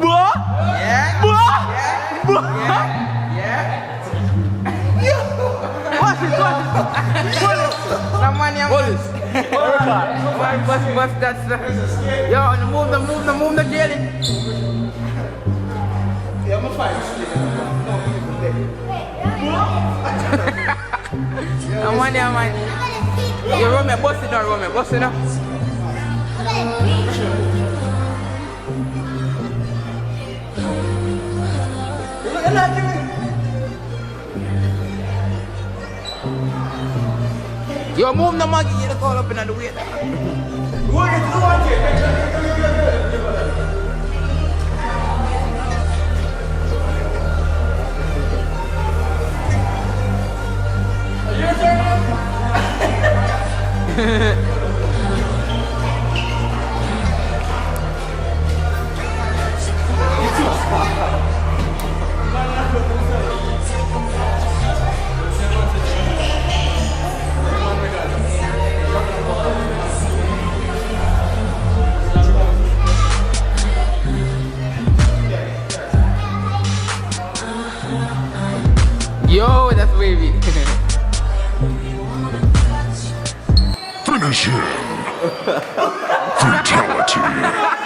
What? Yeah. What? Yeah. Watch it. That man, yeah. Bust that stuff. Yo, move the jelly. Yeah, I'm a fight. That man, yeah, man. You run me, bust it now. Yo, move the monkey, get the call up in the way. Yo, that's wavy. Finish him. Fatality.